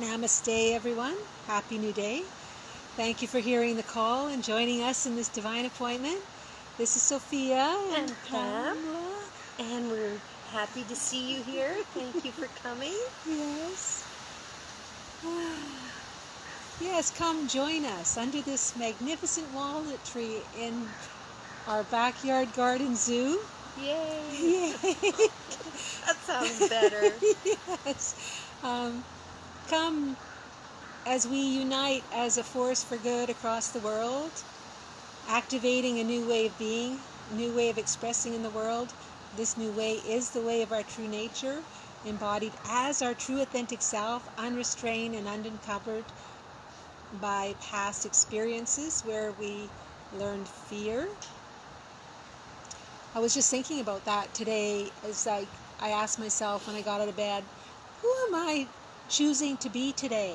Namaste, everyone. Happy New Day. Thank you for hearing the call and joining us in this divine appointment. This is Sophia and Pam, and we're happy to see you here. Thank you for coming. Yes. Yes, come join us under this magnificent walnut tree in our backyard garden zoo. Yay! Yay! That sounds better. Yes. Come as we unite as a force for good across the world, activating a new way of being, a new way of expressing in the world. This new way is the way of our true nature, embodied as our true authentic self, unrestrained and unencumbered by past experiences where we learned fear. I was just thinking about that today as I asked myself when I got out of bed, who am I choosing to be today?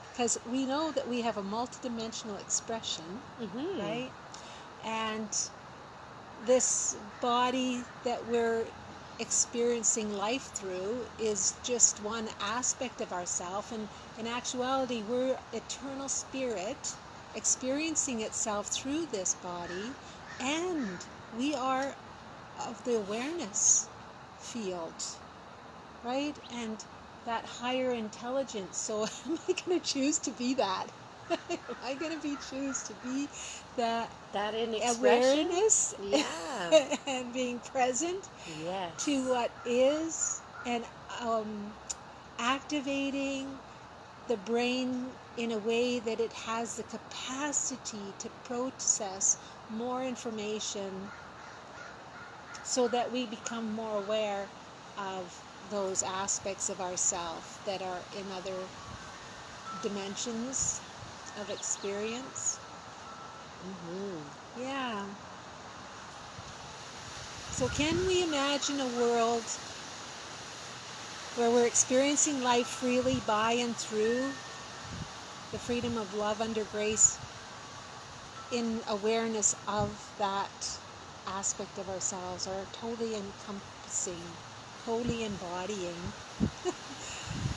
Because we know that we have a multidimensional expression, right? And this body that we're experiencing life through is just one aspect of ourself, and in actuality we're eternal spirit experiencing itself through this body, and we are of the awareness field, right? And that higher intelligence. So am I going to choose to be that? Am I going to choose to be that in awareness? Yeah. And being present Yes. to what is, and activating the brain in a way that it has the capacity to process more information so that we become more aware of those aspects of ourself that are in other dimensions of experience. Yeah. So can we imagine a world where we're experiencing life freely by and through the freedom of love under grace, in awareness of that aspect of ourselves, or totally encompassing, totally embodying?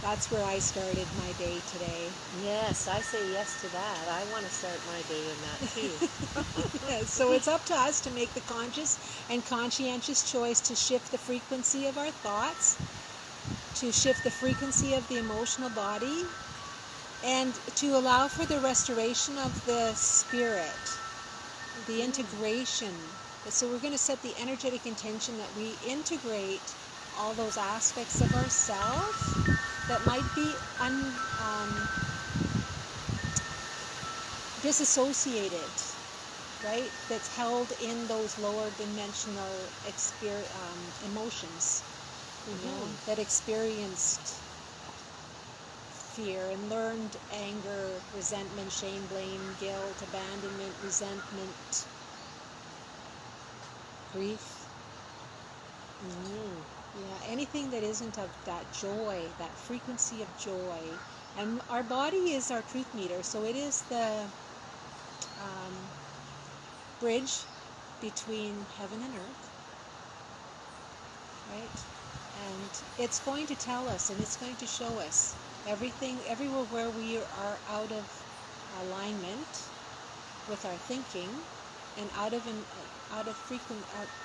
That's where I started my day today. Yes, I say yes to that. I want to start my day in that too. Yes, so it's up to us to make the conscious and conscientious choice to shift the frequency of our thoughts, to shift the frequency of the emotional body, and to allow for the restoration of the spirit, the integration. So we're going to set the energetic intention that we integrate all those aspects of ourselves that might be disassociated, right? That's held in those lower dimensional emotions, that experienced fear and learned anger, resentment, shame, blame, guilt, abandonment, resentment, grief. Yeah, anything that isn't of that joy, that frequency of joy. And our body is our truth meter, so it is the bridge between heaven and earth, right? And it's going to tell us, and it's going to show us everything, everywhere where we are out of alignment with our thinking, and out of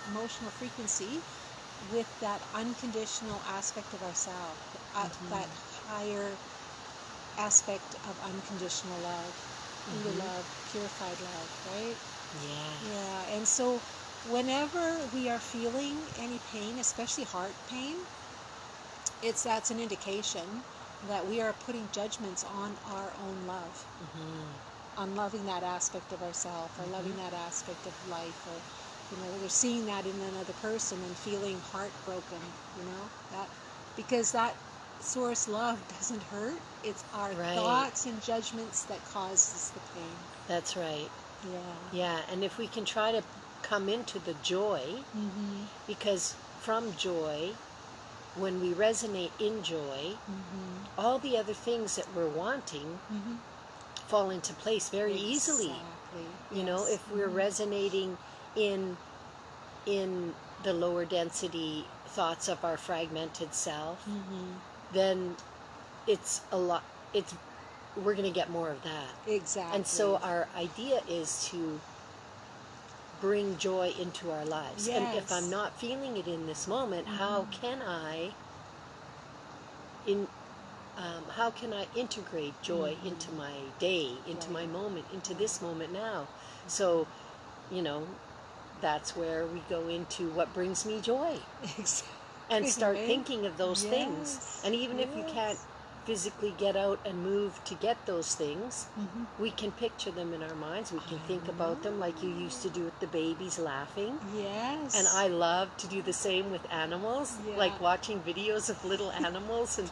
emotional frequency with that unconditional aspect of ourselves, that higher aspect of unconditional love, pure love, purified love, right? Yeah. And so whenever we are feeling any pain, especially heart pain, that's an indication that we are putting judgments on our own love, on loving that aspect of ourselves, or loving that aspect of life, or we're seeing that in another person and feeling heartbroken, that because that source love doesn't hurt. It's our thoughts and judgments that causes the pain. That's right. Yeah. And if we can try to come into the joy, because from joy, when we resonate in joy, all the other things that we're wanting fall into place very easily. If we're resonating in the lower density thoughts of our fragmented self, then it's a lot, we're going to get more of that. Exactly. And so our idea is to bring joy into our lives. Yes. And if I'm not feeling it in this moment, how can I integrate joy into my day, into my moment, into this moment now? So, that's where we go into what brings me joy. Exactly. And start Right? thinking of those things. And even if you can't physically get out and move to get those things, we can picture them in our minds. We can think about them like you used to do with the babies laughing. Yes. And I love to do the same with animals, like watching videos of little animals and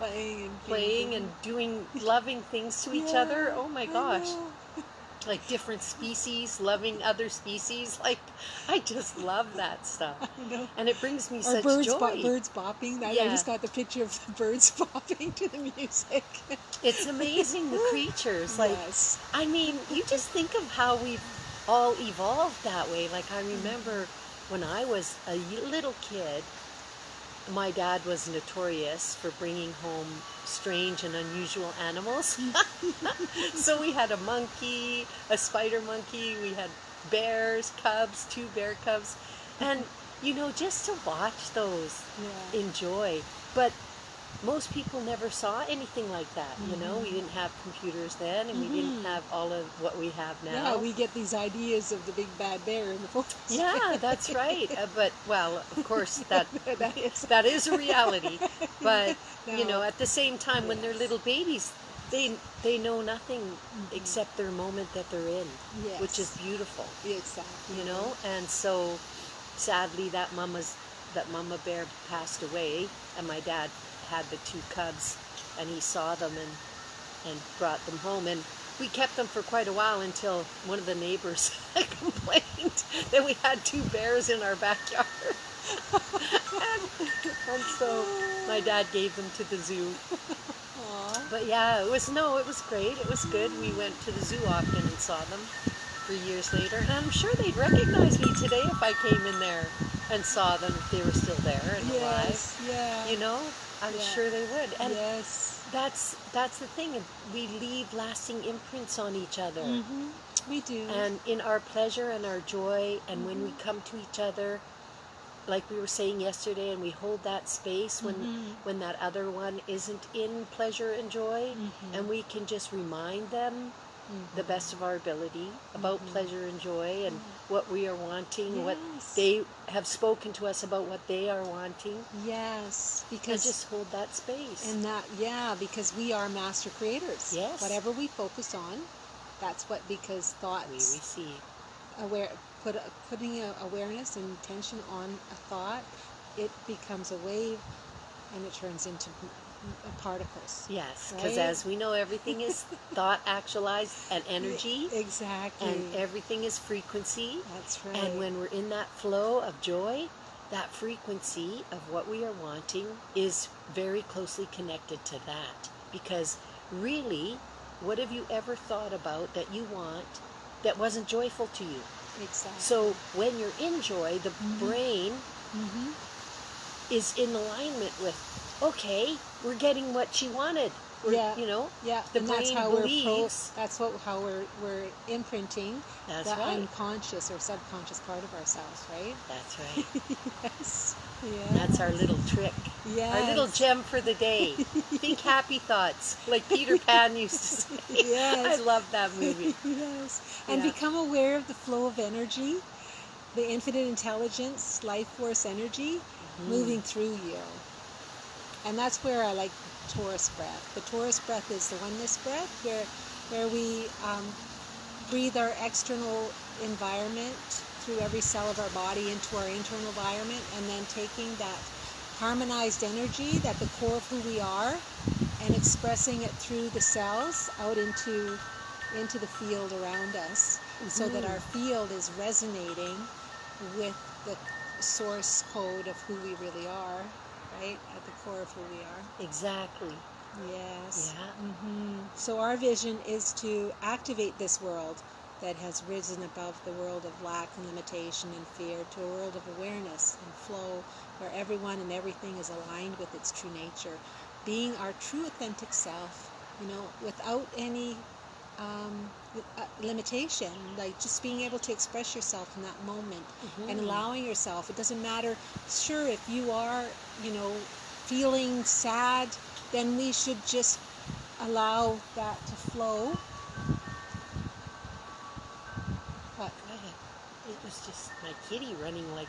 playing and doing loving things to each other. Oh my gosh. Like different species loving other species. Like, I just love that stuff. I know. And it brings me Or such birds joy. birds bopping. I just got the picture of the birds bopping to the music. It's amazing, the creatures. Like, Yes. I mean, you just think of how we've all evolved that way. Like, I remember when I was a little kid, my dad was notorious for bringing home strange and unusual animals. So we had a monkey, a spider monkey, we had bears, cubs, 2 bear cubs. And, just to watch those, enjoy. But most people never saw anything like that, We didn't have computers then, and we didn't have all of what we have now. Yeah, we get these ideas of the big bad bear in the photos. Yeah, that's right. But, well, of course, that is a reality. But, at the same time, when they're little babies, they know nothing except their moment that they're in, which is beautiful. Exactly. And so, sadly, that mama bear passed away, and my dad had the 2 cubs, and he saw them and brought them home, and we kept them for quite a while until one of the neighbors complained that we had 2 bears in our backyard. and so my dad gave them to the zoo. Aww. But yeah, it was great. It was good. We went to the zoo often and saw them 3 years later, and I'm sure they'd recognize me today if I came in there and saw them, if they were still there and alive. Yeah. I'm sure they would. And yes. that's the thing. We leave lasting imprints on each other. We do. And in our pleasure and our joy, and when we come to each other, like we were saying yesterday, and we hold that space when that other one isn't in pleasure and joy, and we can just remind them the best of our ability about pleasure and joy and what we are wanting, what they have spoken to us about what they are wanting. Yes, And because just hold that space. and that because we are master creators. Yes. Whatever we focus on, that's what, because thoughts we receive. Putting awareness and intention on a thought, it becomes a wave, and it turns into particles. Yes, because as we know, everything is thought actualized and energy. Exactly. And everything is frequency. That's right. And when we're in that flow of joy, that frequency of what we are wanting is very closely connected to that. Because really, what have you ever thought about that you want that wasn't joyful to you? Exactly. So when you're in joy, the brain is in alignment with, okay, we're getting what she wanted. The and brain that's how believes. how we're imprinting That's the right. unconscious or subconscious part of ourselves, right? That's right. Yes. Yeah. That's our little trick. Yes. Our little gem for the day. Think happy thoughts, like Peter Pan used to say. Yes. I love that movie. Yes. And become aware of the flow of energy, the infinite intelligence, life force energy moving through you. And that's where I like Taurus breath. The Taurus breath is the oneness breath, where we breathe our external environment through every cell of our body into our internal environment, and then taking that harmonized energy at the core of who we are and expressing it through the cells out into the field around us, so that our field is resonating with the source code of who we really are, right? At the core of who we are. Exactly. Yes. Yeah. So our vision is to activate this world that has risen above the world of lack and limitation and fear to a world of awareness and flow where everyone and everything is aligned with its true nature. Being our true authentic self, without any limitation, like just being able to express yourself in that moment and allowing yourself. It doesn't matter, sure, if you are, feeling sad, then we should just allow that to flow. What? It was just my kitty running like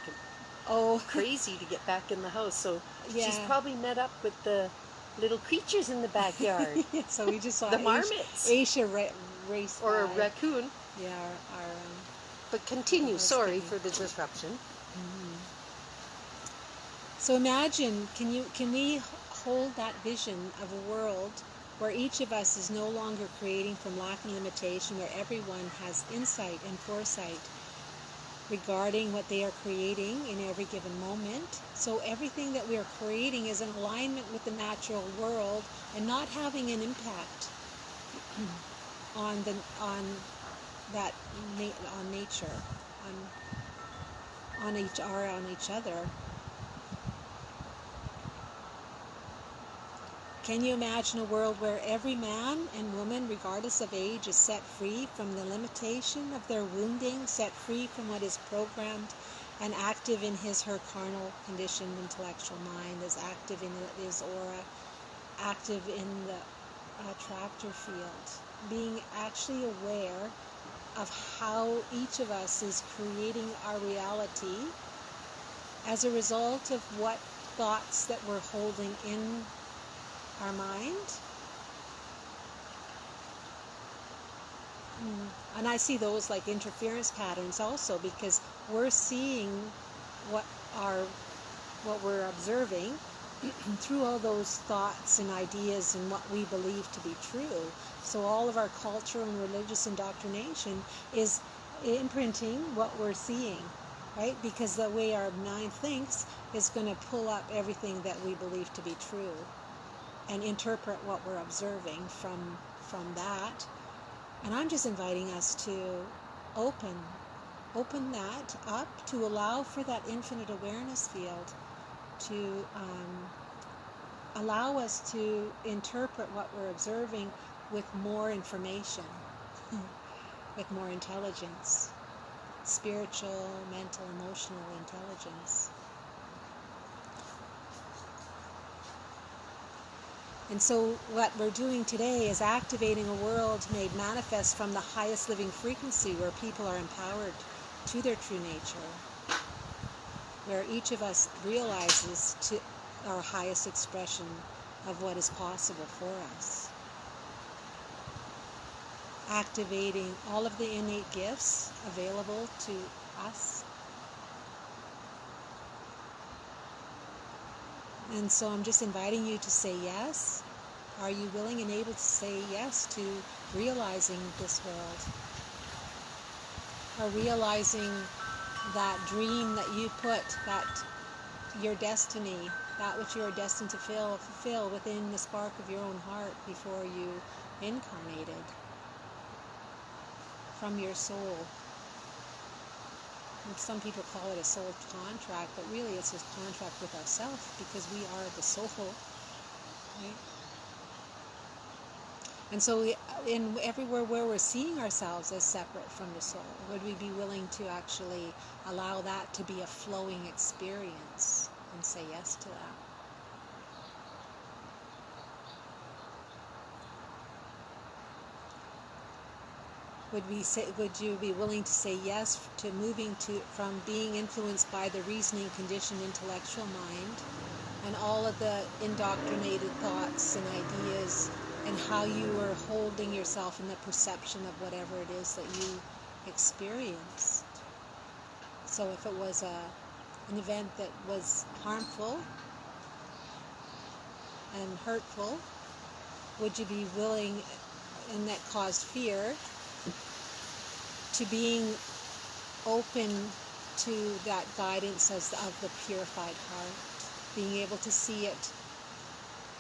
Oh, crazy to get back in the house. So yeah. she's probably met up with the little creatures in the backyard. So we just saw the marmots. Aisha race or by. a raccoon. Yeah, our but continue. Sorry for the disruption. So imagine, can we hold that vision of a world where each of us is no longer creating from lack and limitation, where everyone has insight and foresight regarding what they are creating in every given moment. So everything that we are creating is in alignment with the natural world and not having an impact on nature, on each other. Can you imagine a world where every man and woman, regardless of age, is set free from the limitation of their wounding, set free from what is programmed, and active in his/her carnal, conditioned, intellectual mind, is active in his aura, active in the tractor field, being actually aware of how each of us is creating our reality as a result of what thoughts that we're holding in our mind. And I see those like interference patterns also, because we're seeing what we're observing through all those thoughts and ideas and what we believe to be true. So all of our culture and religious indoctrination is imprinting what we're seeing, right? Because the way our mind thinks is going to pull up everything that we believe to be true and interpret what we're observing from that. And I'm just inviting us to open that up, to allow for that infinite awareness field to allow us to interpret what we're observing with more information, with more intelligence, spiritual, mental, emotional intelligence. And so what we're doing today is activating a world made manifest from the highest living frequency, where people are empowered to their true nature, where each of us realizes to our highest expression of what is possible for us. Activating all of the innate gifts available to us. And so I'm just inviting you to say yes. Are you willing and able to say yes to realizing this world? Or realizing that dream that you put, that your destiny, that which you are destined to fulfill within the spark of your own heart before you incarnated from your soul. And some people call it a soul contract, but really it's a contract with ourselves, because we are the soul, right? And so everywhere where we're seeing ourselves as separate from the soul, would we be willing to actually allow that to be a flowing experience and say yes to that? Would you be willing to say yes to moving from being influenced by the reasoning, conditioned intellectual mind and all of the indoctrinated thoughts and ideas, and how you are holding yourself in the perception of whatever it is that you experienced? So if it was an event that was harmful and hurtful, would you be willing, and that caused fear, to being open to that guidance of the purified heart, being able to see it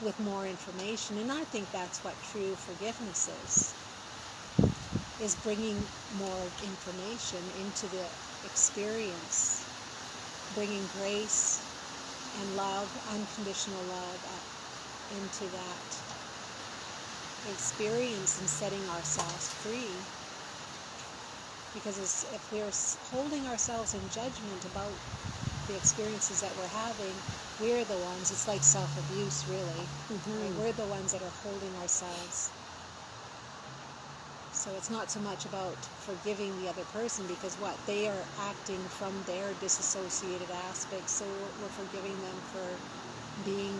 with more information? And I think that's what true forgiveness is. is bringing more information into the experience, bringing grace and love, unconditional love into that experience and setting ourselves free. Because if we're holding ourselves in judgment about the experiences that we're having, we're the ones, it's like self-abuse really, right? We're the ones that are holding ourselves. So it's not so much about forgiving the other person, because what they are acting from their disassociated aspects, so we're forgiving them for being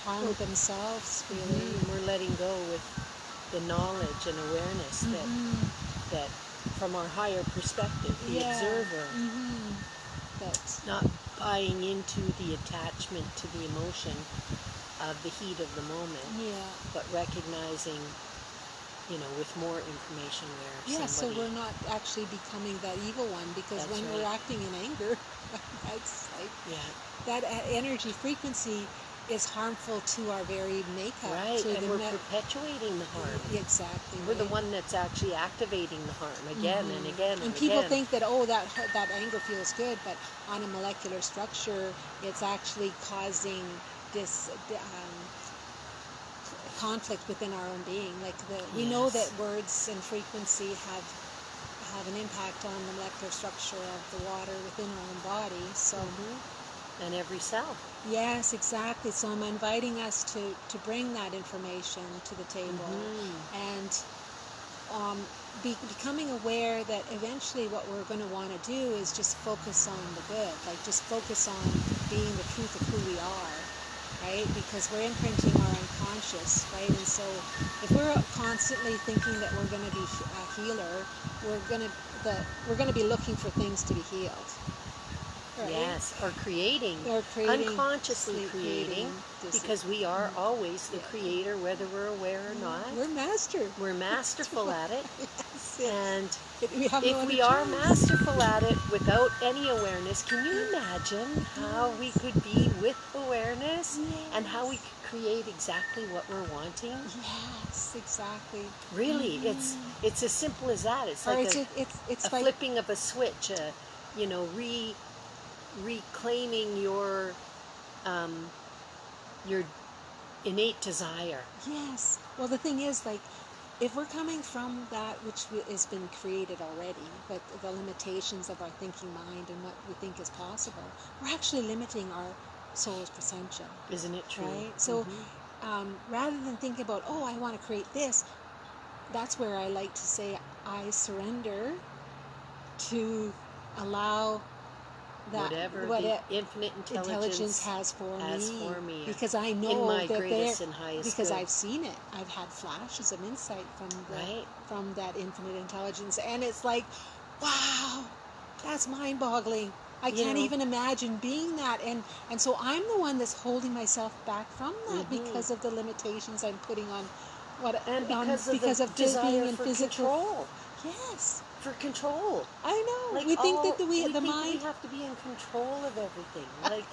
harmed themselves, really. We're letting go with the knowledge and awareness that from our higher perspective, the observer, That's not buying into the attachment to the emotion of the heat of the moment, but recognizing, with more information where so we're not actually becoming that evil one, because when we're acting in anger, that's like that energy frequency is harmful to our very makeup. Right, and we're perpetuating the harm. Exactly. We're the one that's actually activating the harm again and again and people think that, that anger feels good, but on a molecular structure, it's actually causing this conflict within our own being. Like we know that words and frequency have an impact on the molecular structure of the water within our own body. So. And every cell. Yes, exactly. So I'm inviting us to bring that information to the table, and becoming aware that eventually what we're going to want to do is just focus on the good, like just focus on being the truth of who we are, right? Because we're imprinting our unconscious, right? And so if we're constantly thinking that we're going to be a healer, we're going to be looking for things to be healed. Right? Yes, or creating, unconsciously creating, because we are always the creator, whether we're aware or not. We're masterful at it. And if we are masterful at it without any awareness, can you imagine how we could be with awareness and how we could create exactly what we're wanting? Yes, exactly. Really, it's as simple as that. It's like a flipping of a switch, reclaiming your innate desire. Yes. Well, the thing is, like, if we're coming from that which has been created already, but the limitations of our thinking mind and what we think is possible, we're actually limiting our soul's potential. Isn't it true? Right? So rather than thinking about, I want to create this, that's where I like to say, I surrender to allow that whatever the infinite intelligence has for me, yeah. because I know in my that greatest and highest because good. I've seen it. I've had flashes of insight from that infinite intelligence, and it's like, wow, that's mind-boggling. I can't even imagine being that, and so I'm the one that's holding myself back from that because of the limitations I'm putting on because of desire being in for physical control. Yes. For control. I know. Like we think that we the think mind. we have to be in control of everything. Like,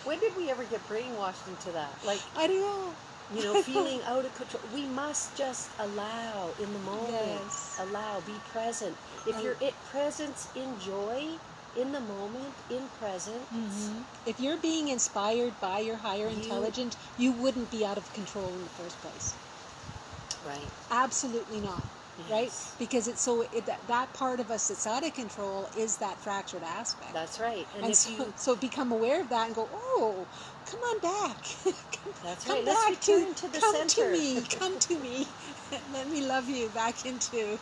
when did we ever get brainwashed into that? Like, I don't know. Feeling out of control. We must just allow in the moment. Yes. Allow, be present. If you're at presence, enjoy in the moment, in presence. If you're being inspired by your higher intelligence, you wouldn't be out of control in the first place. Right. Absolutely not. Yes. Right? Because that part of us that's out of control is that fractured aspect. That's right. And so become aware of that and go, come on back. That's come right. Back Let's return to the center. Come to me. Let me love you back into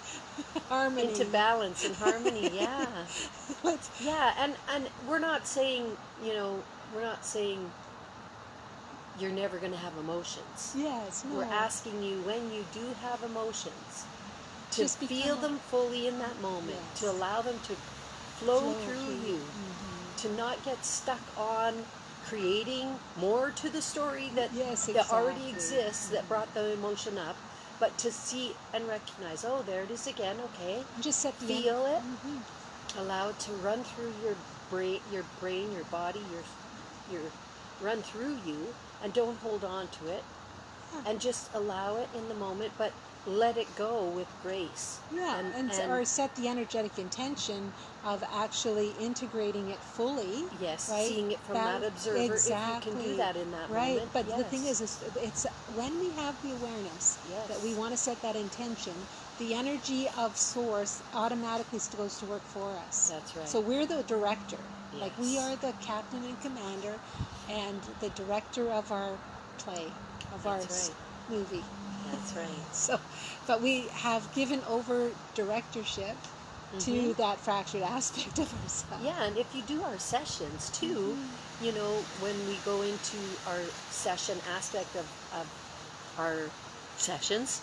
harmony. Into balance and harmony, yeah. And we're not saying, you're never going to have emotions. Yes, no. We're asking you, when you do have emotions, to Just feel them fully in that moment, to allow them to flow through you, to not get stuck on creating more to the story that already exists, that brought the emotion up, but to see and recognize, there it is again, okay. Just feel it, allow it to run through your brain, your body, your run through you, and don't hold on to it, and just allow it in the moment, but let it go with grace. Yeah, or set the energetic intention of actually integrating it fully. Yes, right? seeing it from that observer, exactly, if you can do that in that right. moment. But yes. the thing is it's when we have the awareness Yes. that we want to set that intention, the energy of source automatically goes to work for us. That's right. So we're the director. Yes. Like we are the captain and commander and the director of our play, of That's our right. movie. That's right. So, but we have given over directorship to that fractured aspect of ourselves. Yeah, and if you do our sessions too, you know, when we go into our session aspect of our sessions,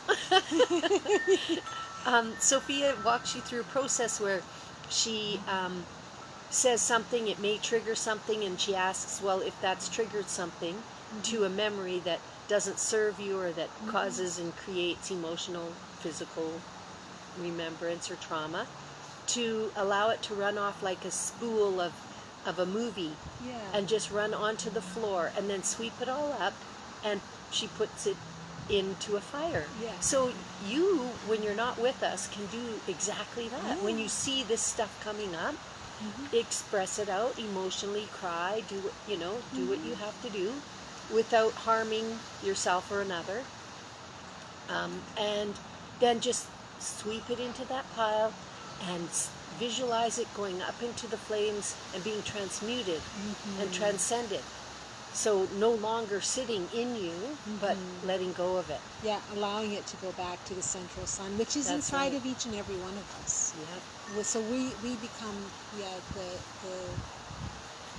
Sophia walks you through a process where she says something, it may trigger something, and she asks, well, if that's triggered something to a memory that doesn't serve you or that causes and creates emotional, physical remembrance or trauma, to allow it to run off like a spool of a movie. Yeah. And just run onto the floor and then sweep it all up, and she puts it into a fire. Yeah. So you, when you're not with us, can do exactly that. Yeah. When you see this stuff coming up, express it out emotionally, cry, do what you have to do without harming yourself or another. And then just sweep it into that pile and visualize it going up into the flames and being transmuted and transcended. So no longer sitting in you, but letting go of it. Yeah, allowing it to go back to the central sun, which is That's inside right. of each and every one of us. Yeah. So we become the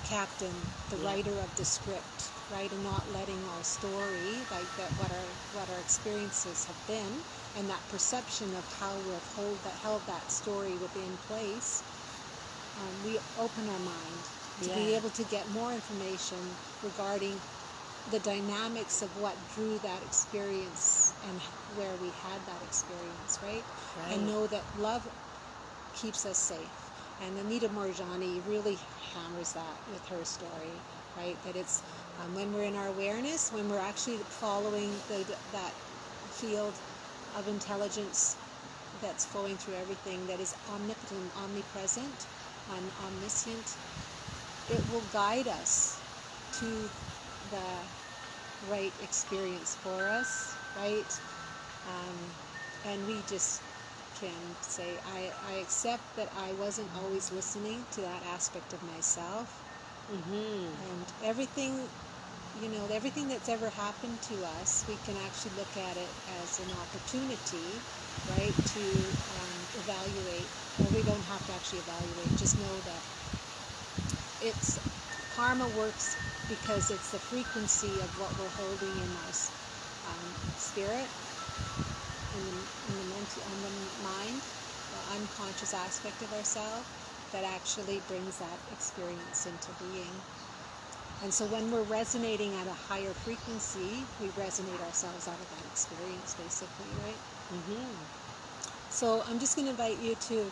captain, the writer of the script, right, and not letting our story, like that, what our experiences have been, and that perception of how we've held that story within place. We open our mind to be able to get more information regarding the dynamics of what drew that experience and where we had that experience, right? And know that love keeps us safe. And Anita Morjani really hammers that with her story, right? That it's when we're in our awareness, when we're actually following that field of intelligence that's flowing through everything, that is omnipotent, omnipresent, omniscient, it will guide us to the right experience for us, right? And we just can say, I accept that I wasn't always listening to that aspect of myself. And everything that's ever happened to us, we can actually look at it as an opportunity, right, to evaluate. Or we don't have to actually evaluate, just know that it's karma works because it's the frequency of what we're holding in our spirit, in the mind, the unconscious aspect of ourselves, that actually brings that experience into being. And so when we're resonating at a higher frequency, we resonate ourselves out of that experience, basically, right? So I'm just going to invite you to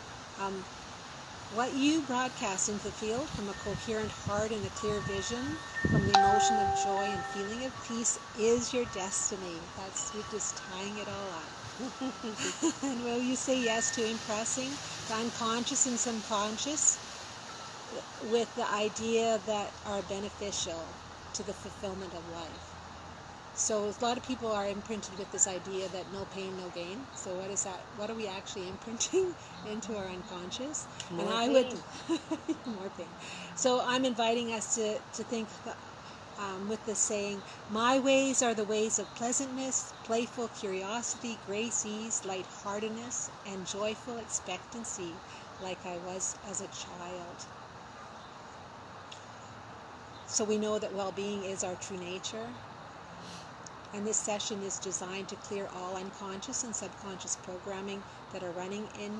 what you broadcast into the field from a coherent heart and a clear vision, from the emotion of joy and feeling of peace, is your destiny. We're just tying it all up. And will you say yes to impressing the unconscious and subconscious with the idea that are beneficial to the fulfillment of life? So a lot of people are imprinted with this idea that no pain, no gain. So what is that? What are we actually imprinting into our unconscious? More and I pain. would more pain. So I'm inviting us to think with the saying, my ways are the ways of pleasantness, playful curiosity, grace, ease, lightheartedness, and joyful expectancy, like I was as a child. So we know that well-being is our true nature. And this session is designed to clear all unconscious and subconscious programming that are running in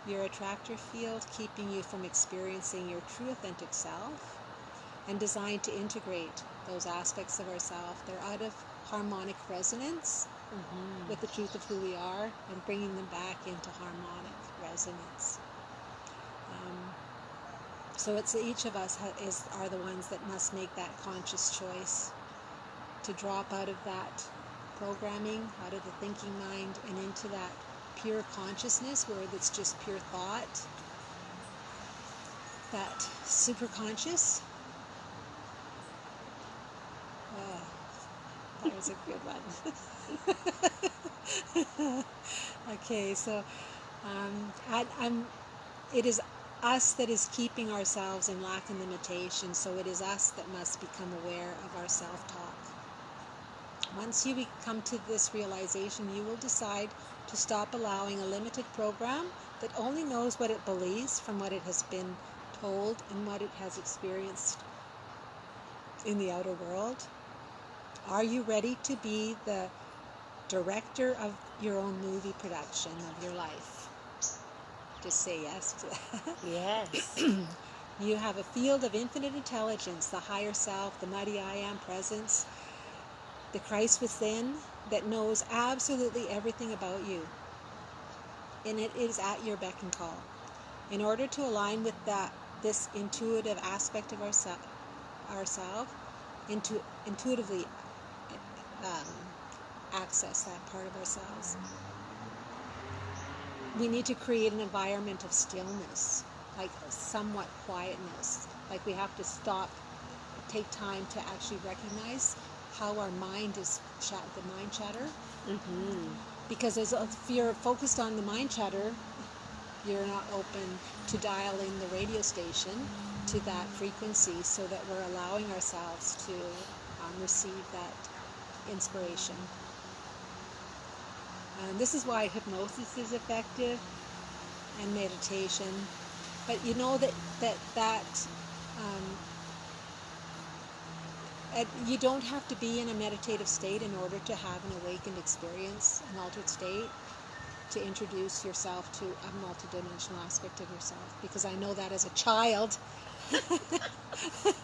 your attractor field, keeping you from experiencing your true authentic self, and designed to integrate those aspects of ourselves. They're out of harmonic resonance with the truth of who we are, and bringing them back into harmonic resonance. So it's each of us are the ones that must make that conscious choice to drop out of that programming out of the thinking mind and into that pure consciousness where it's just pure thought, that superconscious. Oh, that was a good one. Okay, so it is us that is keeping ourselves in lack and limitation, so it is us that must become aware of our self-talk. Once you come to this realization, you will decide to stop allowing a limited program that only knows what it believes from what it has been told and what it has experienced in the outer world. Are you ready to be the director of your own movie production of your life? Just say yes to that. Yes. You have a field of infinite intelligence, the higher self, the mighty I am presence, the Christ within that knows absolutely everything about you. And it is at your beck and call. In order to align with this intuitive aspect of ourselves, intuitively access that part of ourselves, we need to create an environment of stillness, like somewhat quietness. Like we have to stop, take time to actually recognize how our mind is the mind chatter. Mm-hmm. Because if you're focused on the mind chatter, you're not open to dialing the radio station to that frequency, so that we're allowing ourselves to receive that inspiration. And this is why hypnosis is effective and meditation. But you know that you don't have to be in a meditative state in order to have an awakened experience, an altered state, to introduce yourself to a multidimensional aspect of yourself. Because I know that as a child,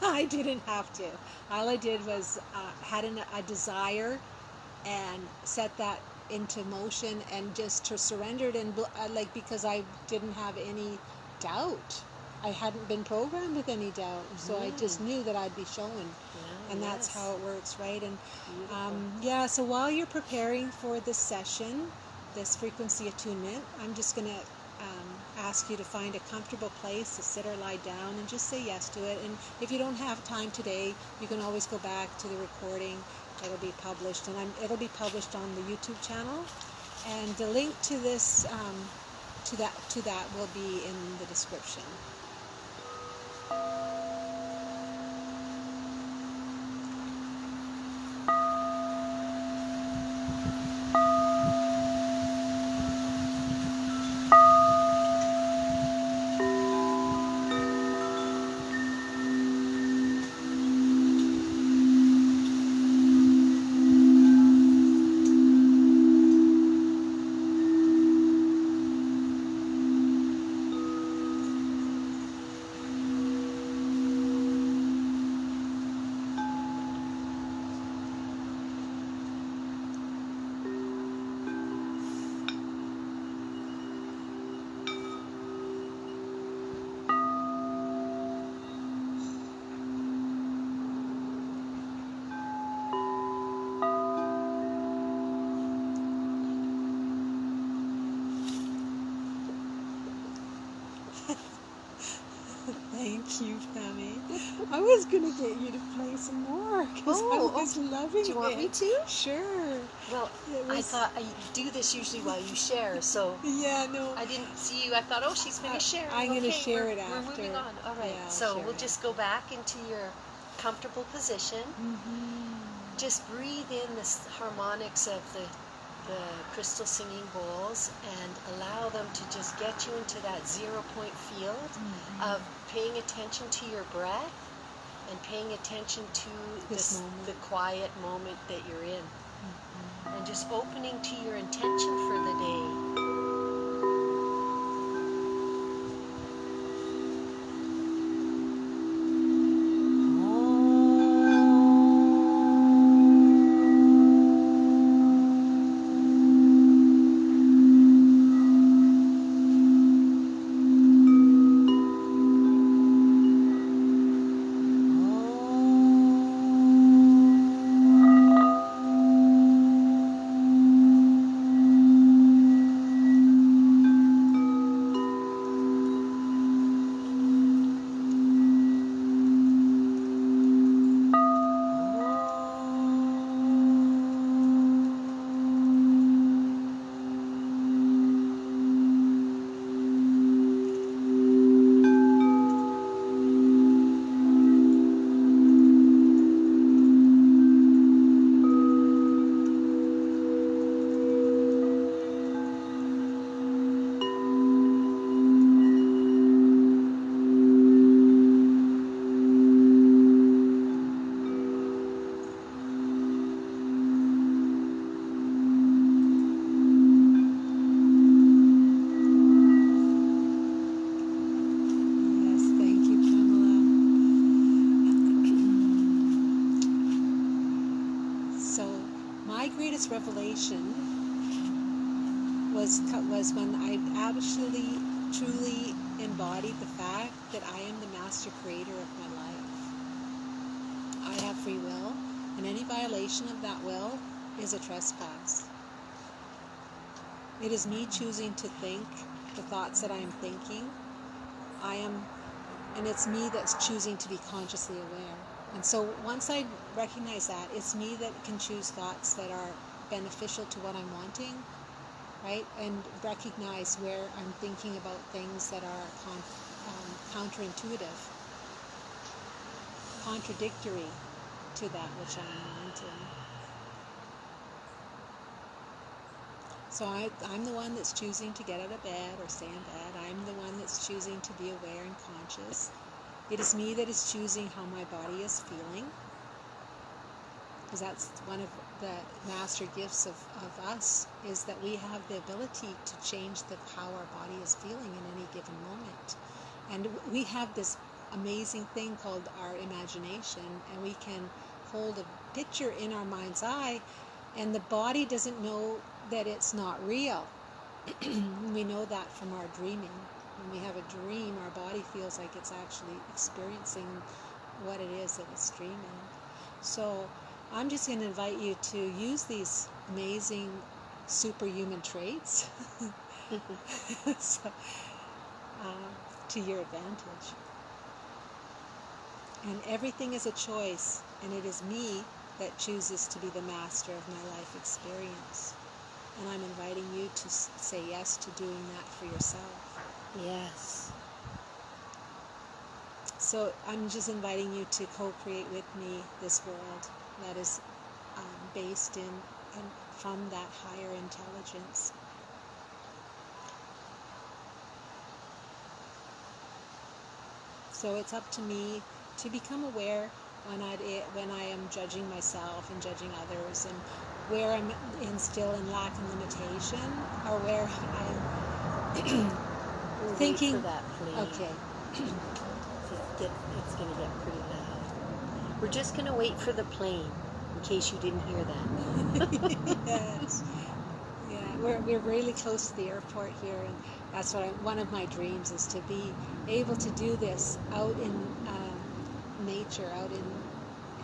I didn't have to. All I did was had a desire and set that into motion, and just to surrendered, and because I didn't have any doubt. I hadn't been programmed with any doubt, so I just knew that I'd be shown. Yeah, and that's how it works, right? And so while you're preparing for this session, this frequency attunement, I'm just going to ask you to find a comfortable place to sit or lie down and just say yes to it. And if you don't have time today, you can always go back to the recording. It'll be published, and it'll be published on the YouTube channel. And the link to this, to that will be in the description. Thank you, Pammy. I was going to get you to play some more because I was loving it. Do you want me to? Sure. Well, I thought I do this usually while you share, so yeah, no. I didn't see you. I thought, oh, she's going to share. I'm going to share it after. We're moving on. All right. Yeah, so we'll just go back into your comfortable position. Mm-hmm. Just breathe in the harmonics of the crystal singing bowls and allow them to just get you into that 0 point field of paying attention to your breath and paying attention to the quiet moment that you're in, and just opening to your intention for the day. greatest revelation was when I actually, truly embodied the fact that I am the master creator of my life. I have free will, and any violation of that will is a trespass. It is me choosing to think the thoughts that I am thinking. And it's me that's choosing to be consciously aware. And so once I recognize that, it's me that can choose thoughts that are beneficial to what I'm wanting, right? And recognize where I'm thinking about things that are counterintuitive, contradictory to that which I'm wanting. So I'm the one that's choosing to get out of bed or stay in bed. I'm the one that's choosing to be aware and conscious. It is me that is choosing how my body is feeling. Because that's one of the master gifts of us, is that we have the ability to change how our body is feeling in any given moment. And we have this amazing thing called our imagination, and we can hold a picture in our mind's eye, and the body doesn't know that it's not real. We know that from our dreaming. When we have a dream, our body feels like it's actually experiencing what it is that it's dreaming. So I'm just going to invite you to use these amazing superhuman traits to your advantage. And everything is a choice, and it is me that chooses to be the master of my life experience. And I'm inviting you to say yes to doing that for yourself. Yes. So I'm just inviting you to co-create with me this world that is based in and from that higher intelligence. So it's up to me to become aware when I am judging myself and judging others, and where I'm still in lack and limitation, or where I'm thinking. Wait for that, please. Okay. It's going to get pretty loud. We're just going to wait for the plane, in case you didn't hear that. Yes. Yeah, we're really close to the airport here, and that's what one of my dreams is to be able to do this out in nature,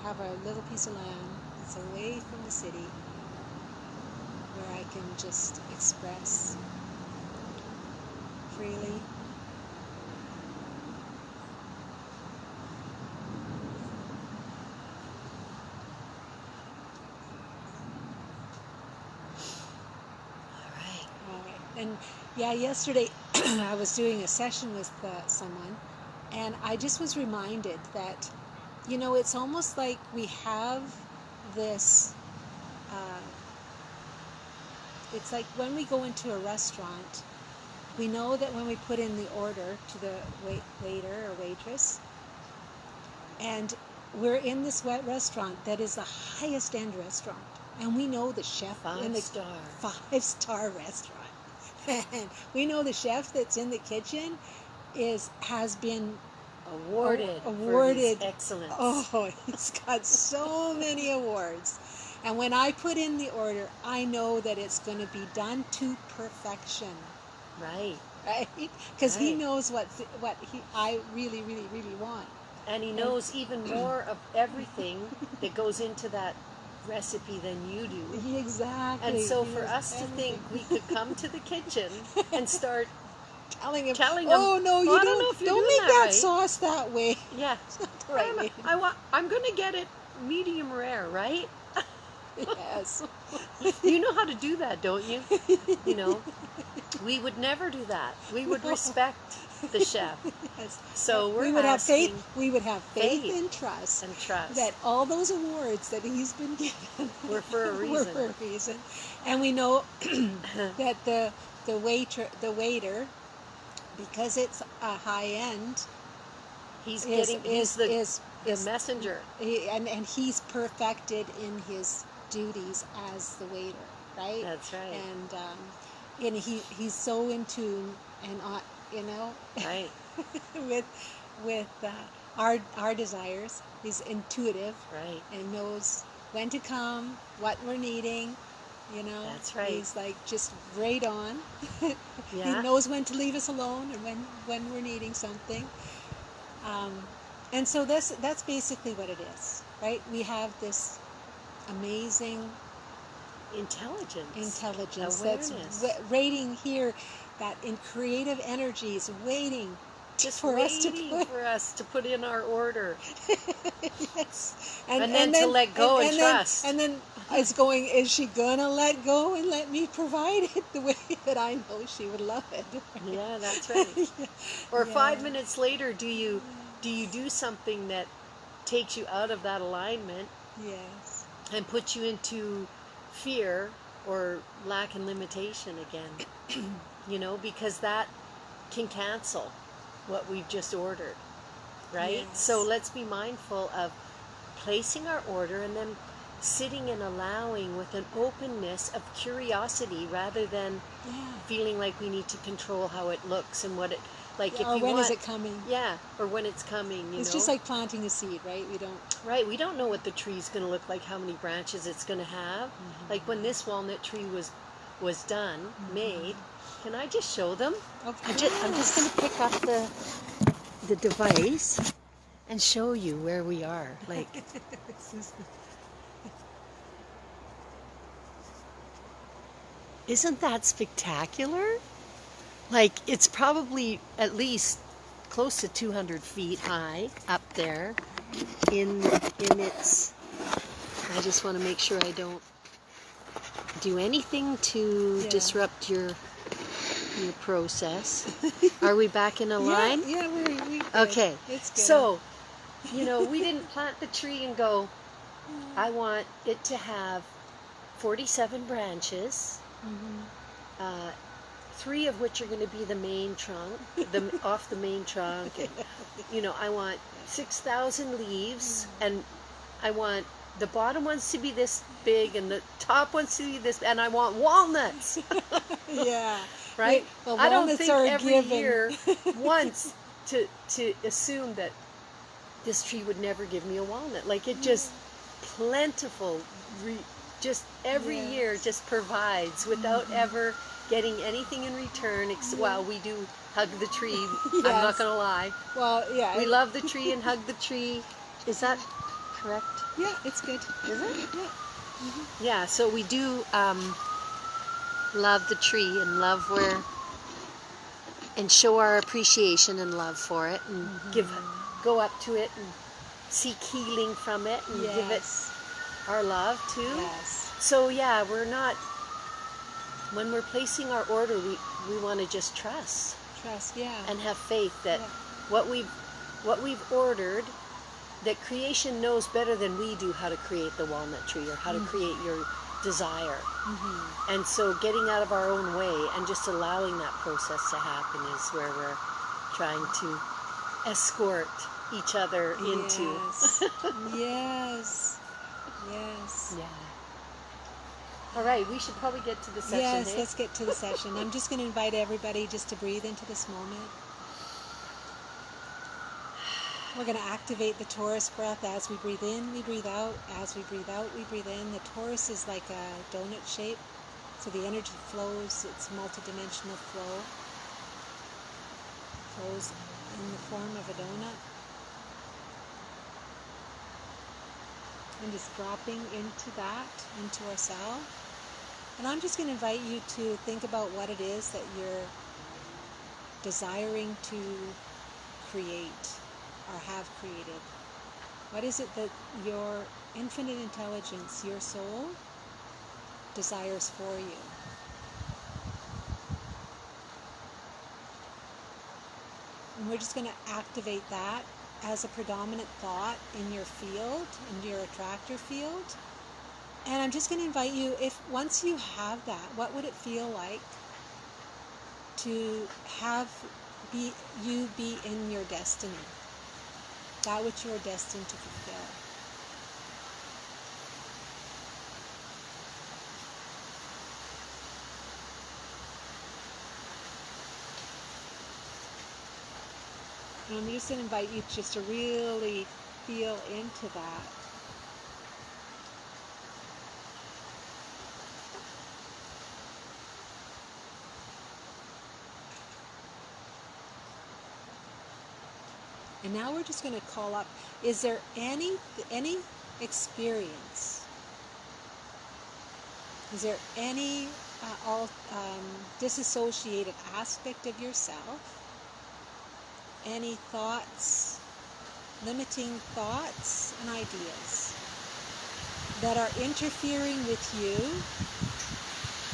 have a little piece of land that's away from the city, where I can just express freely. All right. And yeah, yesterday I was doing a session with someone, and I just was reminded that, it's almost like we have this, it's like when we go into a restaurant, we know that when we put in the order to the waiter or waitress, and we're in this restaurant that is the highest end restaurant, and we know the chef in the five-star restaurant, and we know the chef that's in the kitchen has been awarded for his excellence. Oh, he's got so many awards. And when I put in the order, I know that it's going to be done to perfection. Right. Because he knows what I really, really, really want. And he knows even more of everything that goes into that recipe than you do. Exactly. And so for us to think we could come to the kitchen and start telling him, oh no, you don't make that right. sauce that way. Yeah. Right. I'm going to get it medium rare, right? Yes. You know how to do that, don't you? We would never do that. We would respect the chef. Yes. So we would have faith and trust that all those awards that he's been given were for a reason. And we know that the waiter, because it's a high end, he's the messenger. And he's perfected in his duties as the waiter, right? That's right. And he's so in tune and right. with our desires. He's intuitive, right, and knows when to come, what we're needing, you know. That's right. He's like just right on. Yeah. He knows when to leave us alone and when we're needing something. And so that's basically what it is, right? We have this amazing Intelligence. intelligence Awareness. that's waiting here, that in creative energy is waiting Just for waiting us for us to put in our order. yes. And then to let go and trust. And then it's going, is she going to let go and let me provide it the way that I know she would love it? Yeah, that's right. Yeah. Or Yeah. 5 minutes later, do you do something that takes you out of that alignment Yes. and puts you into fear or lack and limitation again? You know, because that can cancel what we've just ordered, right? Yes. So let's be mindful of placing our order and then sitting and allowing with an openness of curiosity rather than feeling like we need to control how it looks and what it, like, if or you when want, is it coming? yeah, or when it's coming, you It's know. just like planting a seed, right? We don't know what the tree's going to look like, how many branches it's going to have. Like when this walnut tree was done, made, can I just show them? Okay. I'm just going to pick up the device and show you where we are. Like, isn't that spectacular? Like, it's probably at least close to 200 feet high up there in its, I just want to make sure I don't do anything to disrupt your process. Are we back in a line? Yeah, we Okay. It's good. So, you know, we didn't plant the tree and go, I want it to have 47 branches, 3 of which are going to be the main trunk, off the main trunk. And, you know, I want 6,000 leaves, and I want the bottom ones to be this big and the top ones to be this, and I want walnuts. Yeah. Right? Well, I don't think every given. year once to assume that this tree would never give me a walnut. Like, it just plentiful, just every year just provides without ever getting anything in return. Well, we do hug the tree. Yes. I'm not going to lie. Well, yeah. We love the tree and hug the tree. Is that correct? Yeah, it's good. Is it? Yeah. Yeah, so we do love the tree and love where, and show our appreciation and love for it, and go up to it and seek healing from it and give it our love too. Yes. So yeah, we're not, when we're placing our order, we want to just trust. Trust, yeah. And have faith that what we've ordered, that creation knows better than we do how to create the walnut tree or how to create your desire. And so getting out of our own way and just allowing that process to happen is where we're trying to escort each other into. Yes. Yes. Yeah. All right, we should probably get to the session. Yes, hey? let's get to the session. I'm just going to invite everybody just to breathe into this moment. We're going to activate the torus breath. As we breathe in, we breathe out. As we breathe out, we breathe in. The torus is like a donut shape, so the energy flows. It's multidimensional flow. Flows in the form of a donut. And just dropping into that, into ourselves. And I'm just going to invite you to think about what it is that you're desiring to create or have created. What is it that your infinite intelligence, your soul, desires for you? And we're just going to activate that as a predominant thought in your field, in your attractor field. And I'm just going to invite you, if once you have that, what would it feel like to have you be in your destiny? That which you are destined to fulfill. And I'm just going to invite you just to really feel into that. And now we're just going to call up, is there any experience? Is there any disassociated aspect of yourself? Any thoughts, limiting thoughts and ideas that are interfering with you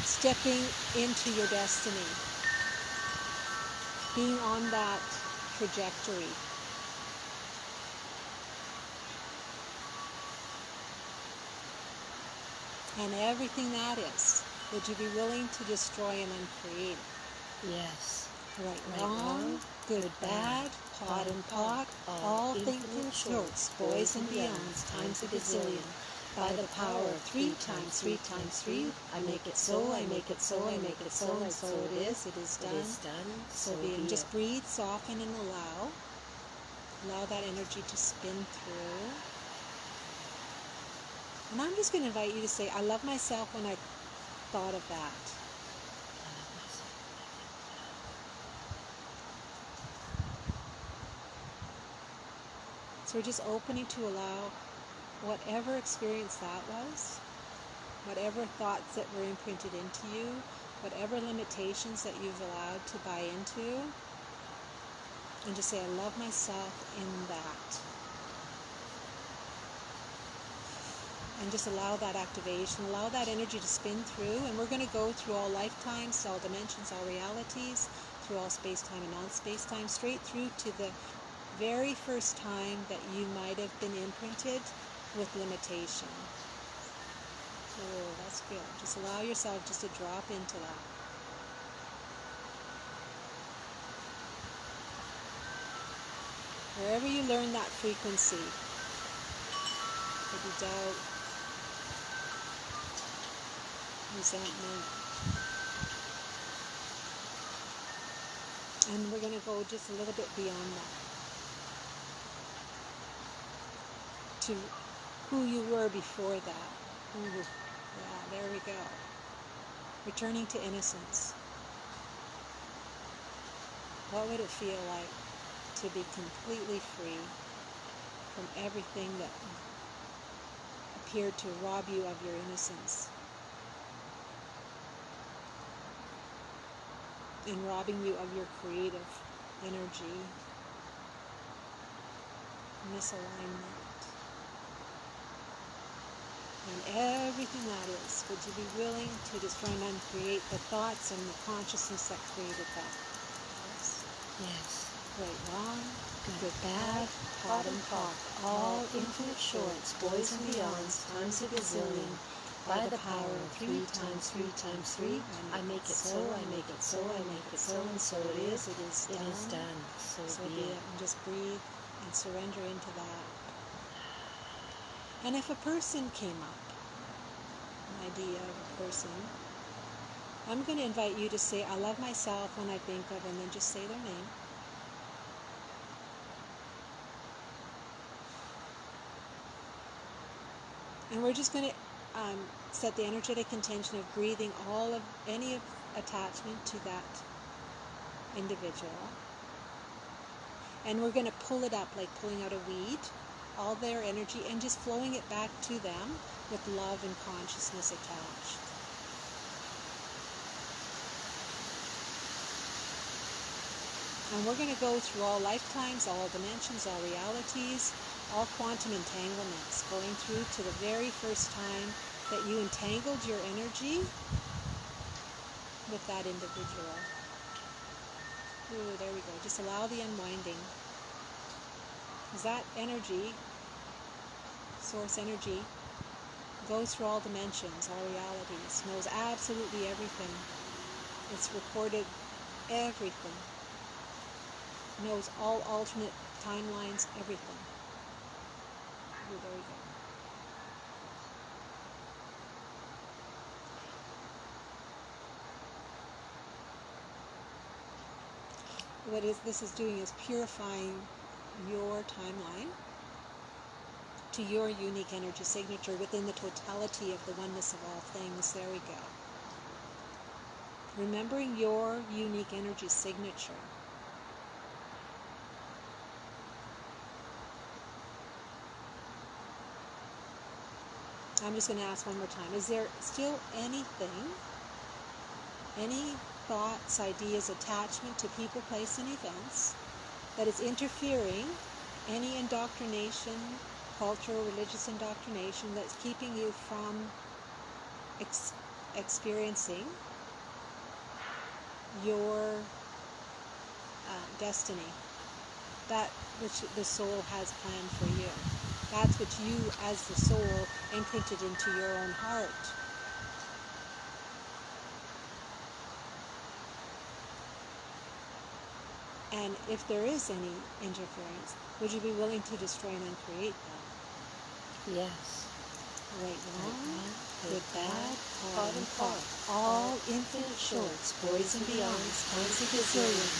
stepping into your destiny, being on that trajectory? And everything that is, would you be willing to destroy and uncreate it? Yes. Right, wrong, good, bad, pot and pock, all thinking shorts, boys and beyonds, times a gazillion. By the power of 3 times 3 times 3, I make it so, I make it so, I make it so, and so it is done. It is done, So be it. And just breathe, soften, and allow. Allow that energy to spin through. And I'm just going to invite you to say, I love myself when I thought of that. So we're just opening to allow whatever experience that was, whatever thoughts that were imprinted into you, whatever limitations that you've allowed to buy into, and just say, I love myself in that. And just allow that activation, allow that energy to spin through, and we're going to go through all lifetimes, all dimensions, all realities, through all space-time and non-space-time, straight through to the very first time that you might have been imprinted with limitation. Oh, that's good. Just allow yourself just to drop into that. Wherever you learn that frequency, maybe doubt, resentment. And we're going to go just a little bit beyond that, to who you were before that. Ooh, yeah, there we go. Returning to innocence. What would it feel like to be completely free from everything that appeared to rob you of your innocence? And robbing you of your creative energy, misalignment, and everything that is. Would you be willing to destroy and uncreate the thoughts and the consciousness that created that? Yes. Yes. Right, wrong, good, bad, pot and pock, all infinite shorts, boys and beyonds, times a gazillion. By the power of 3 times 3 times 3, I make it so, I make it so, I make it so, and so it is done. It is done. So be it. And just breathe and surrender into that. And if a person came up, an idea of a person, I'm going to invite you to say, I love myself when I think of, and then just say their name. And we're just going to set the energetic intention of breathing all of any of attachment to that individual. And we're going to pull it up like pulling out a weed, all their energy, and just flowing it back to them with love and consciousness attached. And we're going to go through all lifetimes, all dimensions, all realities, all quantum entanglements, going through to the very first time that you entangled your energy with that individual. Ooh, there we go. Just allow the unwinding. Because that energy, source energy, goes through all dimensions, all realities, knows absolutely everything. It's recorded everything. Knows all alternate timelines, everything. Ooh, there we go. What this is doing is purifying your timeline to your unique energy signature within the totality of the oneness of all things. There we go. Remembering your unique energy signature. I'm just going to ask one more time. Is there still anything, any thoughts, ideas, attachment to people, place, and events that is interfering, any indoctrination, cultural, religious indoctrination that's keeping you from experiencing your destiny, that which the soul has planned for you? That's what you, as the soul, imprinted into your own heart. And if there is any interference, would you be willing to destroy and uncreate that? Yes. Right, wrong, good, bad, hard, and far, all infinite shorts, boys and beyonds, times a gazillion,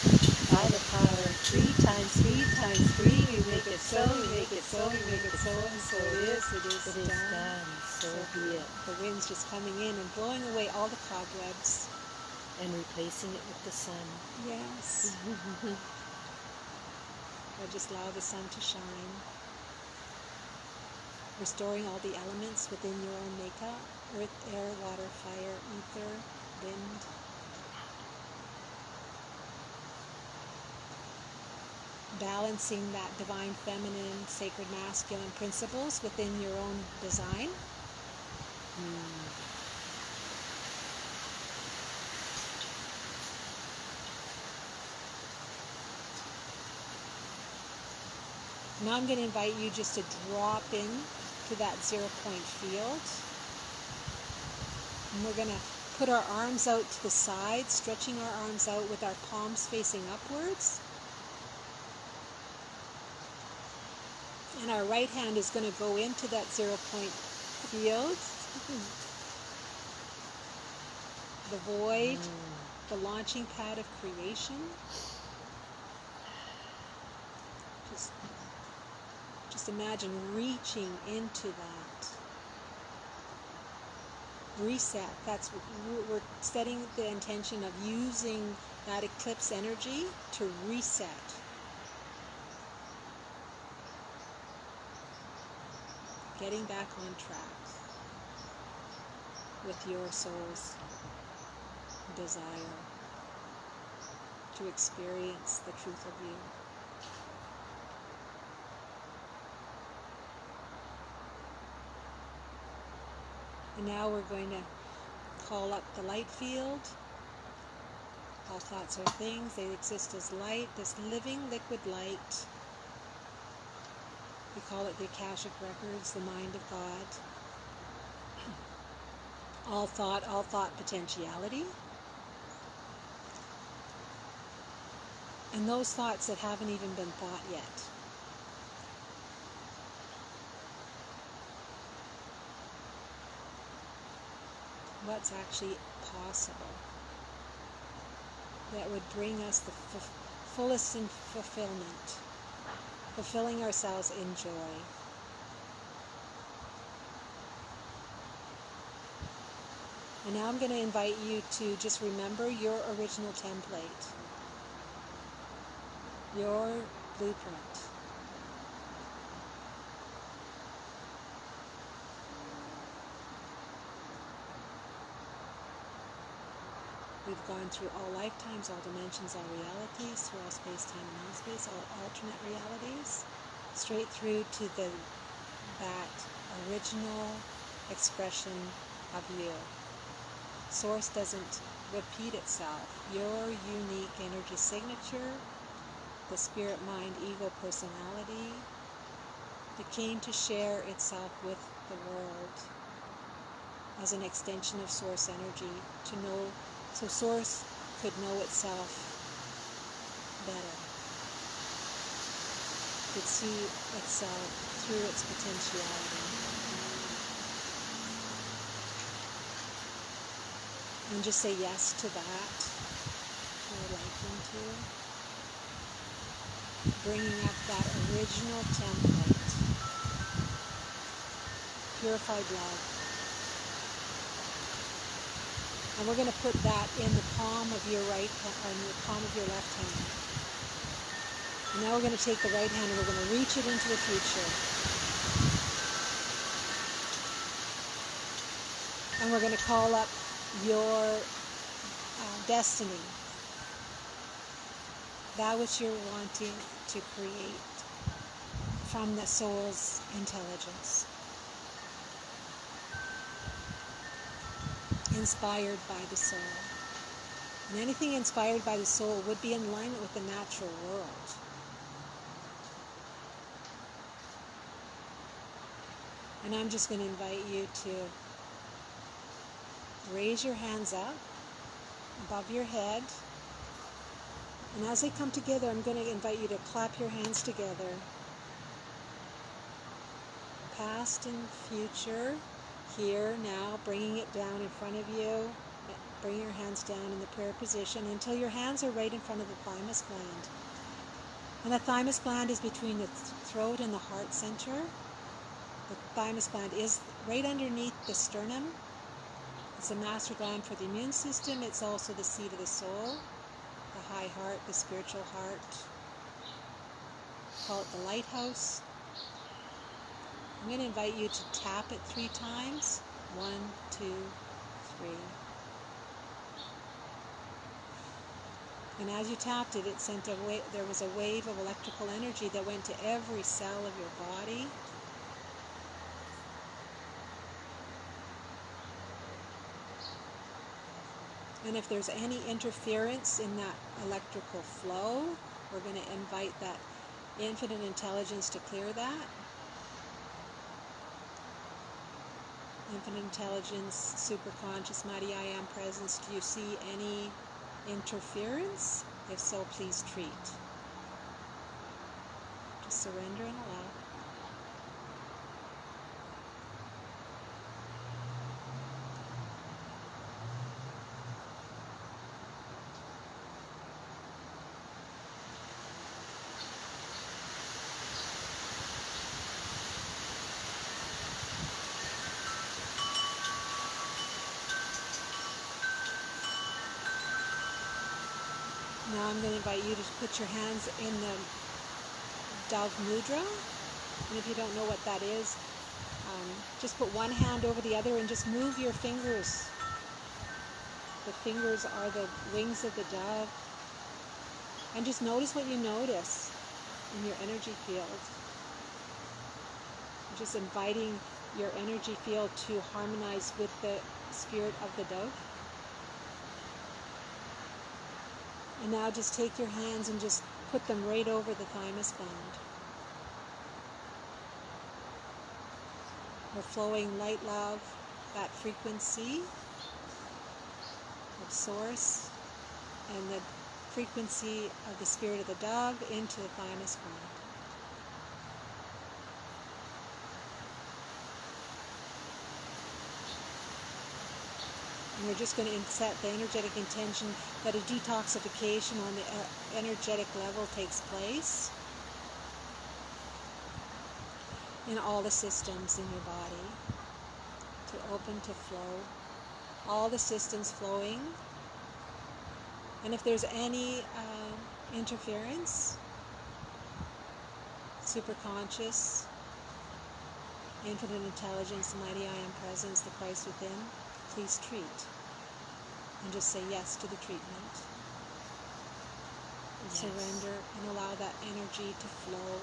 by the power of 3 times 3 times 3, you make it so, you make it so, you make it so, and so it is done. So be it. The wind's just coming in and blowing away all the cobwebs. And replacing it with the sun. Yes. Or just allow the sun to shine. Restoring all the elements within your own makeup: earth, air, water, fire, ether, wind. Balancing that divine feminine, sacred masculine principles within your own design. Now I'm going to invite you just to drop in to that 0 point field. And we're going to put our arms out to the side, stretching our arms out with our palms facing upwards. And our right hand is going to go into that 0 point field. The void, the launching pad of creation. Just imagine reaching into that. Reset. That's we're setting the intention of using that eclipse energy to reset. Getting back on track with your soul's desire to experience the truth of you. And now we're going to call up the light field. All thoughts are things. They exist as light, this living liquid light. We call it the Akashic Records, the mind of God. All thought potentiality. And those thoughts that haven't even been thought yet. What's actually possible that would bring us the fullest in fulfillment, fulfilling ourselves in joy. And now I'm going to invite you to just remember your original template, your blueprint. We've gone through all lifetimes, all dimensions, all realities, through all space, time, and non-space, all alternate realities, straight through to that original expression of you. Source doesn't repeat itself. Your unique energy signature, the spirit, mind, ego, personality, that came to share itself with the world as an extension of Source energy, to know, so Source could know itself better, could see itself through its potentiality. And just say yes to that, your liking to. Bringing up that original template, purified love. And we're going to put that in the palm of your right hand, or in the palm of your left hand. And now we're going to take the right hand and we're going to reach it into the future. And we're going to call up your destiny, that which you're wanting to create from the soul's intelligence, inspired by the soul. And anything inspired by the soul would be in alignment with the natural world. And I'm just going to invite you to raise your hands up above your head. And as they come together, I'm going to invite you to clap your hands together. Past and future, here, now, bringing it down in front of you. Bring your hands down in the prayer position until your hands are right in front of the thymus gland. And the thymus gland is between the throat and the heart center. The thymus gland is right underneath the sternum. It's a master gland for the immune system. It's also the seat of the soul, the high heart, the spiritual heart. Call it the lighthouse. I'm going to invite you to tap it 3 times. 1, 2, 3. And as you tapped it, it sent a wave. There was a wave of electrical energy that went to every cell of your body. And if there's any interference in that electrical flow, we're going to invite that infinite intelligence to clear that. Infinite intelligence, superconscious, mighty I am presence. Do you see any interference? If so, please treat. Just surrender and allow. Now I'm going to invite you to put your hands in the Dove Mudra. And if you don't know what that is, just put one hand over the other and just move your fingers. The fingers are the wings of the dove. And just notice what you notice in your energy field. Just inviting your energy field to harmonize with the spirit of the dove. And now just take your hands and just put them right over the thymus gland. We're flowing light love, that frequency of source, and the frequency of the spirit of the dove into the thymus gland. And we're just going to set the energetic intention that a detoxification on the energetic level takes place in all the systems in your body, to open, to flow, all the systems flowing. And if there's any interference, superconscious, infinite intelligence, the mighty I am presence, the Christ within, please treat. And just say yes to the treatment. And Yes. surrender and allow that energy to flow.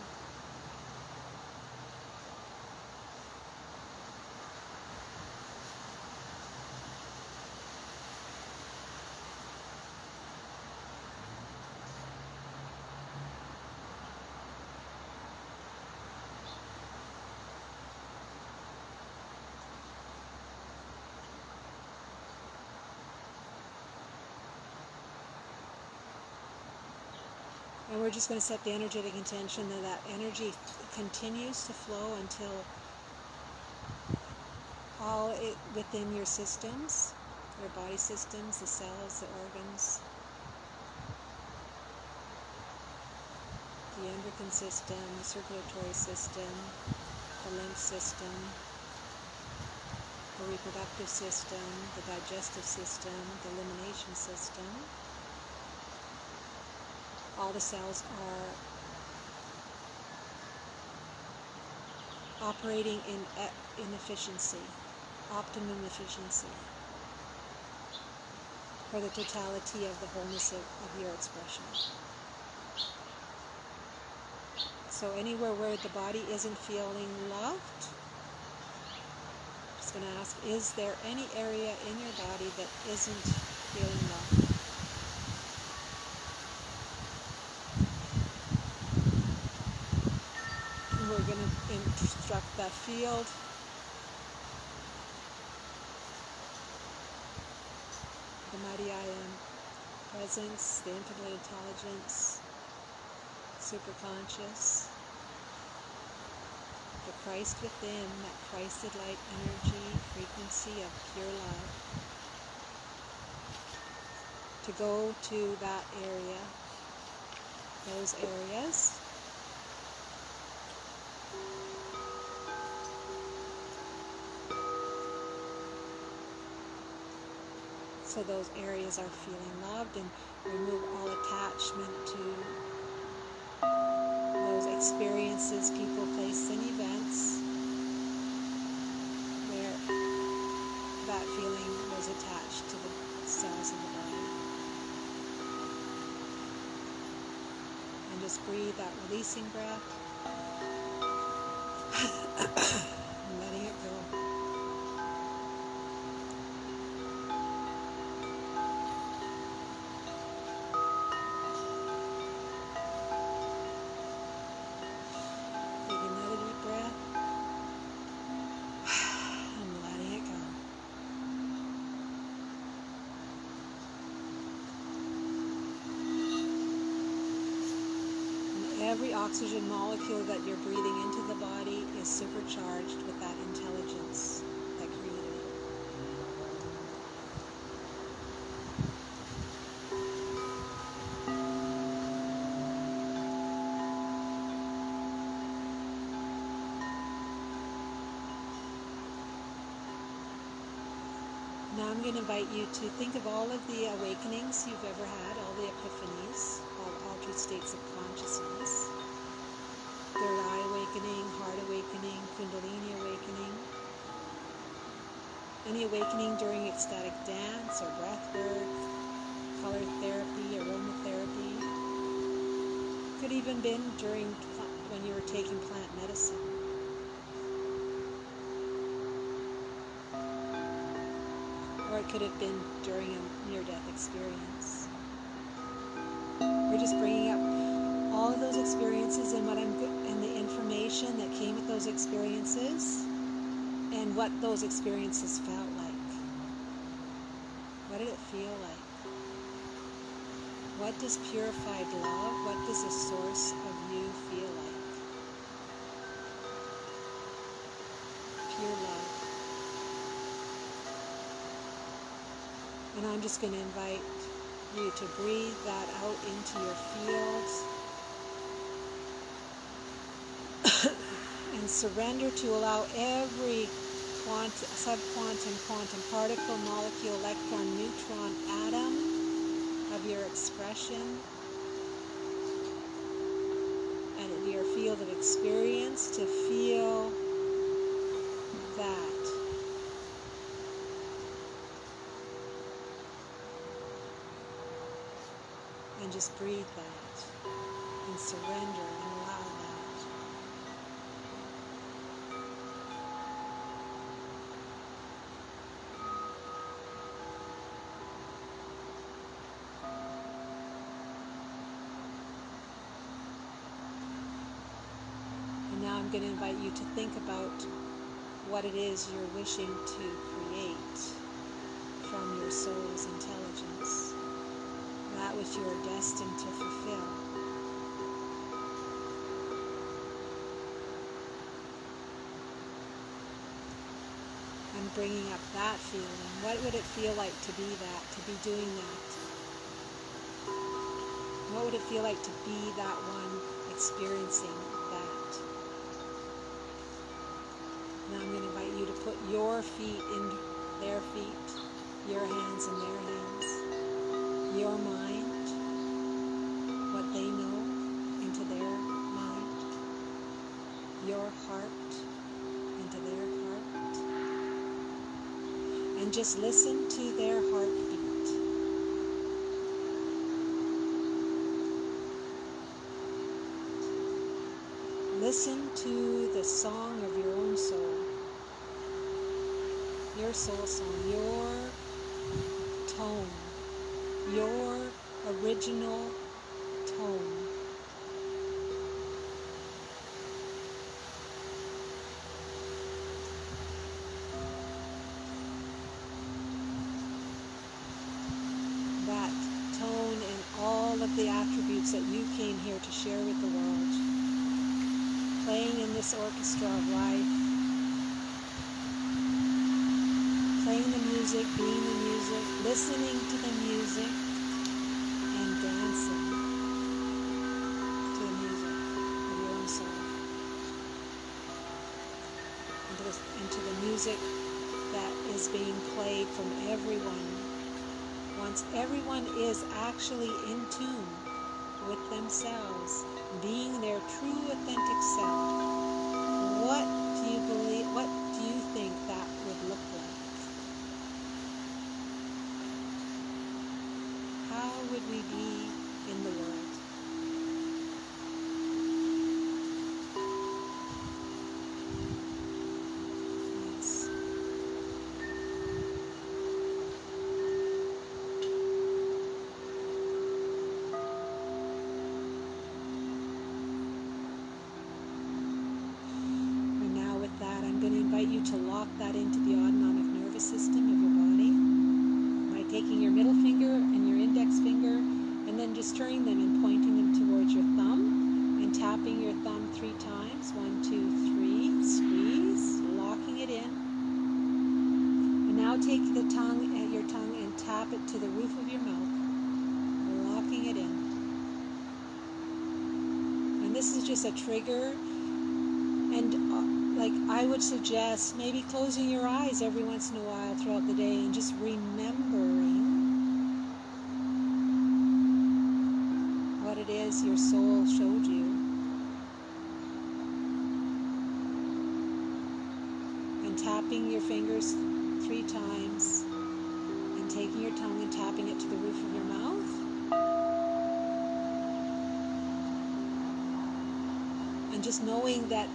And we're just going to set the energetic intention that that energy continues to flow until all within your systems, your body systems, the cells, the organs, the endocrine system, the circulatory system, the lymph system, the reproductive system, the digestive system, the elimination system. All the cells are operating in efficiency. optimum efficiency, for the totality of the wholeness of your expression. So anywhere where the body isn't feeling loved, I'm just going to ask, is there any area in your body that isn't feeling loved? And we're going to instruct that field the mighty I am presence, the infinite intelligence, superconscious, the Christ within, that Christed light energy, frequency of pure love, to go to that area, those areas, so those areas are feeling loved, and remove all attachment to those experiences, people, places, and events where that feeling was attached to the cells of the body. And just breathe that releasing breath and letting it go. Take another deep breath and letting it go. And every oxygen molecule that you're breathing into the body is supercharged with that intelligence that created it. Now I'm going to invite you to think of all of the awakenings you've ever had, all the epiphanies, all altered states of consciousness. Third eye awakening, heart awakening, kundalini awakening. Any awakening during ecstatic dance or breath work, color therapy, aromatherapy. Could even been during when you were taking plant medicine. Or it could have been during a near-death experience. We're just bringing up all of those experiences and and the information that came with those experiences, and what those experiences felt like. What did it feel like? What does purified love, what does the source of you feel like? Pure love. And I'm just going to invite you to breathe that out into your fields and surrender to allow every subquantum, quantum particle, molecule, electron, neutron, atom of your expression and your field of experience to feel that. And just breathe that and surrender and allow that. And now I'm going to invite you to think about what it is you're wishing to create from your soul's intelligence. That which you are destined to fulfill. And bringing up that feeling. What would it feel like to be that, to be doing that? What would it feel like to be that one experiencing that? Now I'm going to invite you to put your feet in their feet, your hands in their hands. Your mind, what they know, into their mind, your heart into their heart, and just listen to their heartbeat. Listen to the song of your own soul. Your soul song, your tone, your original tone. That tone and all of the attributes that you came here to share with the world. Playing in this orchestra of life. Playing the music, being the music, listening to the music, and dancing to the music of your own soul. And to the music that is being played from everyone. Once everyone is actually in tune with themselves, being their true authentic self, what do you believe, what do you think that would look like? How would we be in the world? Yes. And now with that, I'm going to invite you to lock that into the autonomic nervous system of your body by taking your middle finger and your index finger and then just turning them and pointing them towards your thumb and tapping your thumb 3 times. 1, 2, 3. Squeeze, locking it in. And now take the tongue at your tongue and tap it to the roof of your mouth, locking it in. And this is just a trigger. And like I would suggest maybe closing your eyes every once in a while throughout the day and just remembering what it is your soul showed you. And tapping your fingers 3 times and taking your tongue and tapping it to the roof of your mouth. And just knowing that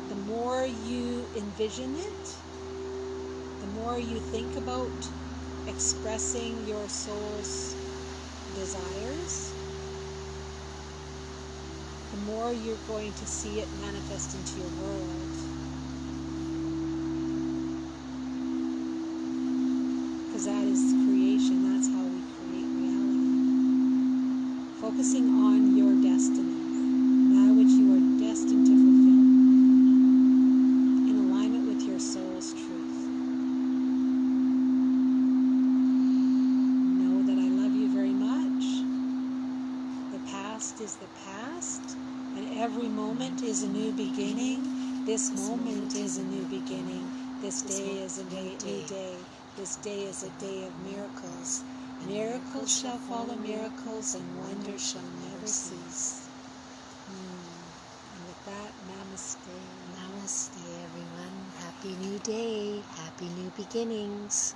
the more you envision it, the more you think about expressing your soul's desires, the more you're going to see it manifest into your world. Because that is creation, that's how we create reality. Focusing on your destiny, that which you are destined to fulfill, in alignment with your soul's truth. Know that I love you very much. The past is the past, and every moment is a new beginning. This moment is a new beginning. This day is a new day. This day is a day of miracles. Miracles shall follow miracles, and wonders shall never cease. And with that, namaste. Namaste, everyone. Happy new day. Happy new beginnings.